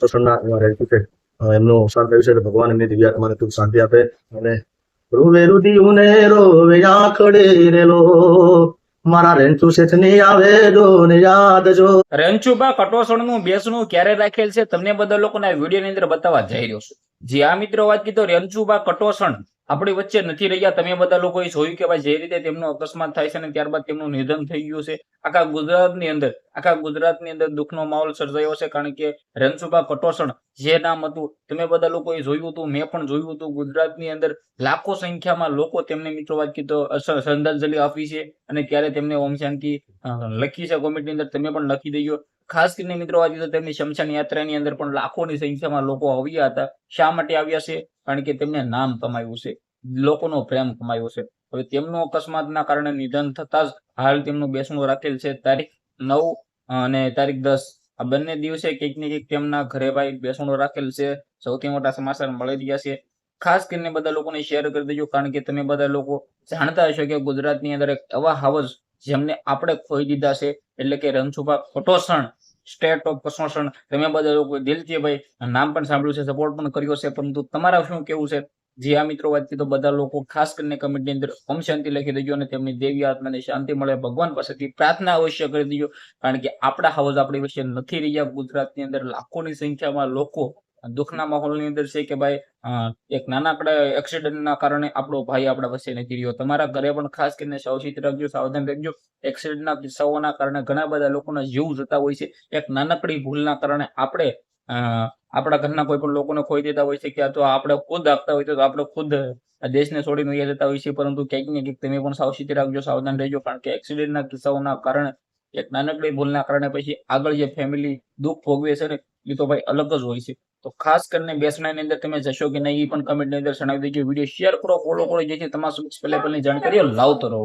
કટોસણના એવા રહેતું છે. એમનું અવસાન થયું છે એટલે ભગવાન એમની દિવ્ય આત્માને ખૂબ શાંતિ આપે. અને રૂવે રુધિયું ને રોવે આંખડે રેલો, મારા રેન્ચુ શેઠની આવે જો ને યાદ જો. રણછુબા કટોસણનું બેસણું ક્યારે રાખેલ છે તમને બધા લોકોને આ વિડીયોની અંદર બતાવવા જઈ રહ્યો છું. જી આ મિત્રો વાત કીધો રણછુબા કટોસણ આપણી વચ્ચે નથી રહ્યા. તમે બધા લોકોએ જોયું કે ભાઈ જે રીતે તેમનો અકસ્માત થાય છે અને ત્યારબાદ તેમનું નિધન થઈ ગયું છે. આખા ગુજરાતની અંદર દુઃખનો માહોલ સર્જાયો છે. કારણ કે રણછુબા કટોસણ જે નામ હતું તમે બધા લોકોએ જોયું હતું, મેં પણ જોયું હતું. ગુજરાતની અંદર લાખો સંખ્યામાં લોકો તેમને મિત્રો વાત કીધો શ્રદ્ધાંજલિ આપી છે અને ત્યારે તેમને ઓમ શાંતિ લખી છે કોમેન્ટની અંદર, તમે પણ લખી દેજો. ખાસ કરીને મિત્રો વાત કીધો તેમની શમશાન યાત્રાની અંદર પણ લાખોની સંખ્યામાં લોકો આવ્યા હતા. શા માટે આવ્યા છે? કારણ કે તેમને નામ કમાયું છે, લોકોનો પ્રેમ કમાયો છે. હવે તેમનો અકસ્માતના કારણે નિધન થતા જ હાલ તેમનું બેસણું રાખેલ છે. તારીખ 9 અને તારીખ 10 આ બંને દિવસે કંઈક ને કંઈક તેમના ઘરે ભાઈ બેસણું રાખેલ છે. સૌથી મોટા સમાચાર મળી રહ્યા છે. ખાસ કરીને બધા લોકોને શેર કરી દેજો. કારણ કે તમે બધા લોકો જાણતા હશો કે ગુજરાતની અંદર એક એવા હાવજ જેમને આપણે ખોઈ દીધા છે, એટલે કે રણછુબા કટોસણ, સ્ટેટ ઓફ કટોસણ. તમે બધા લોકો દિલથી ભાઈ નામ પણ સાંભળ્યું છે, સપોર્ટ પણ કર્યો છે, પરંતુ તમારા શું કેવું છે? જે આ મિત્રો વાત કીધો બધા લોકો ખાસ કરીને કમેન્ટની અંદર ઓમ શાંતિ લખી દેજો અને તેમની દેવી આત્માને શાંતિ મળે ભગવાન પાસેથી પ્રાર્થના અવશ્ય કરી દેજો. કારણ કે આપણા હાવજ આપણી વચ્ચે નથી રહ્યા. ગુજરાતની અંદર લાખોની સંખ્યામાં લોકો દુઃખના માહોલની અંદર છે કે ભાઈ એક નાનકડા એક્સિડન્ટના કારણે આપણો ભાઈ આપણા વચ્ચે નથી રહ્યો. તમારા ઘરે પણ ખાસ કરીને સાવચેતી રાખજો, સાવધાન રહેજો. એક્સિડન્ટના કિસ્સાઓના કારણે ઘણા બધા લોકોના જીવ જતા હોય છે. એક નાનકડી ભૂલના કારણે આપણે આપણા ઘરના કોઈ પણ લોકોને ખોઈ દેતા હોય છે કે તો આપણે ખુદ આપતા હોય તો આપણે ખુદ દેશને છોડીને વહી જતા હોય છે. પરંતુ ક્યાંક ને ક્યાંક તમે પણ સાવચેતી રાખજો, સાવધાન રહેજો. કારણ કે એક્સિડન્ટના કિસ્સાઓના કારણે એક નાનકડી ભૂલના કારણે પછી આગળ જે ફેમિલી દુઃખ ભોગવે છે ને એ તો ભાઈ અલગ જ હોય છે. તો ખાસ કરીને બેસણાની અંદર તમે જશો કે નહીં એ પણ કમેન્ટની અંદર જણાવી દેજો. વિડીયો શેર કરો, ફોલો કરો, જેથી તમારા પહેલા જાણકારીઓ લાવતો રહો.